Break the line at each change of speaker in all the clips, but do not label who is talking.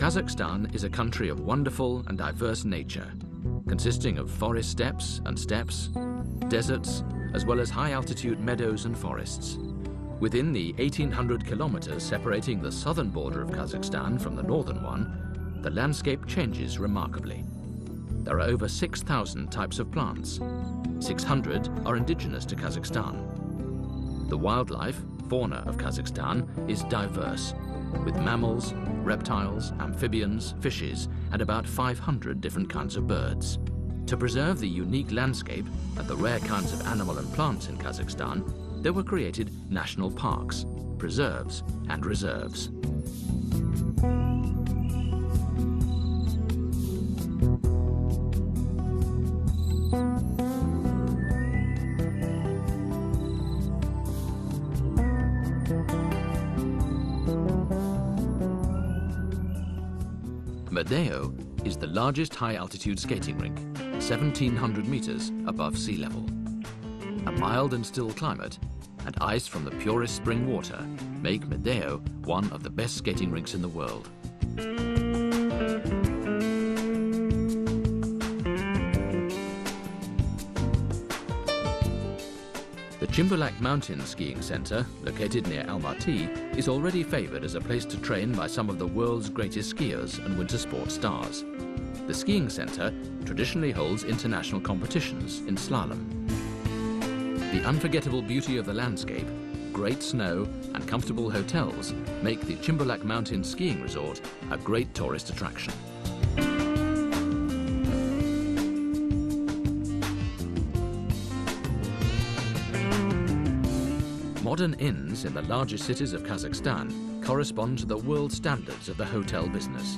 Kazakhstan is a country of wonderful and diverse nature, consisting of forest steppes and steppes, deserts, as well as high-altitude meadows and forests. Within the 1,800 kilometers separating the southern border of Kazakhstan from the northern one, the landscape changes remarkably. There are over 6,000 types of plants. 600 are indigenous to Kazakhstan. The wildlife, fauna of Kazakhstan is diverse, with mammals, reptiles, amphibians, fishes, and about 500 different kinds of birds. To preserve the unique landscape and the rare kinds of animal and plants in Kazakhstan, there were created national parks, preserves, and reserves. Medeo is the largest high-altitude skating rink, 1,700 meters above sea level. A mild and still climate and ice from the purest spring water make Medeo one of the best skating rinks in the world. The Chimbolak Mountain Skiing Center, located near Almaty, is already favored as a place to train by some of the world's greatest skiers and winter sports stars. The skiing center traditionally holds international competitions in slalom. The unforgettable beauty of the landscape, great snow, and comfortable hotels make the Chimbolak Mountain Skiing Resort a great tourist attraction. Modern inns in the largest cities of Kazakhstan correspond to the world standards of the hotel business.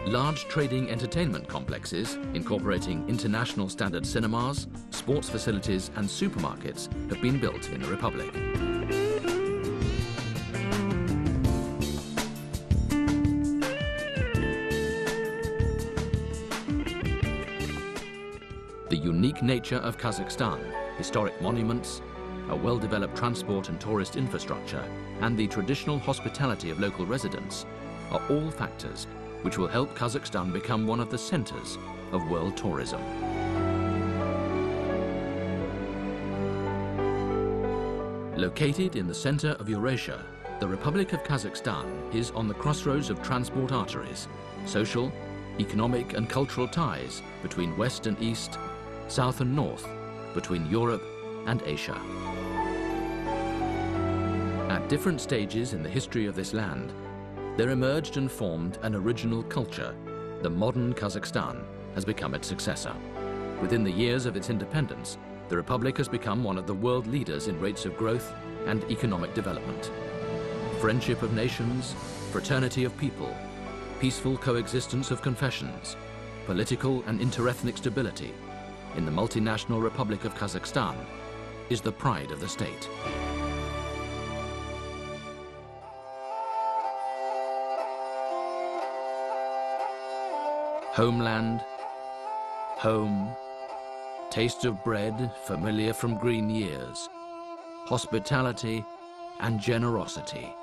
Large trading entertainment complexes, incorporating international standard cinemas, sports facilities and supermarkets have been built in the Republic. The unique nature of Kazakhstan, historic monuments, a well-developed transport and tourist infrastructure, and the traditional hospitality of local residents are all factors which will help Kazakhstan become one of the centers of world tourism. Located in the center of Eurasia, the Republic of Kazakhstan is on the crossroads of transport arteries, social, economic and cultural ties between West and East, South and North, between Europe and Asia. At different stages in the history of this land, there emerged and formed an original culture. The modern Kazakhstan has become its successor. Within the years of its independence, the Republic has become one of the world leaders in rates of growth and economic development. Friendship of nations, fraternity of people, peaceful coexistence of confessions, political and interethnic stability in the multinational Republic of Kazakhstan is the pride of the state. Homeland, home, taste of bread familiar from green years, hospitality and generosity,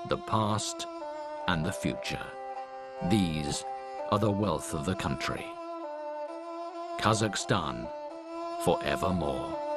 the past and the future. These are the wealth of the country. Kazakhstan forevermore.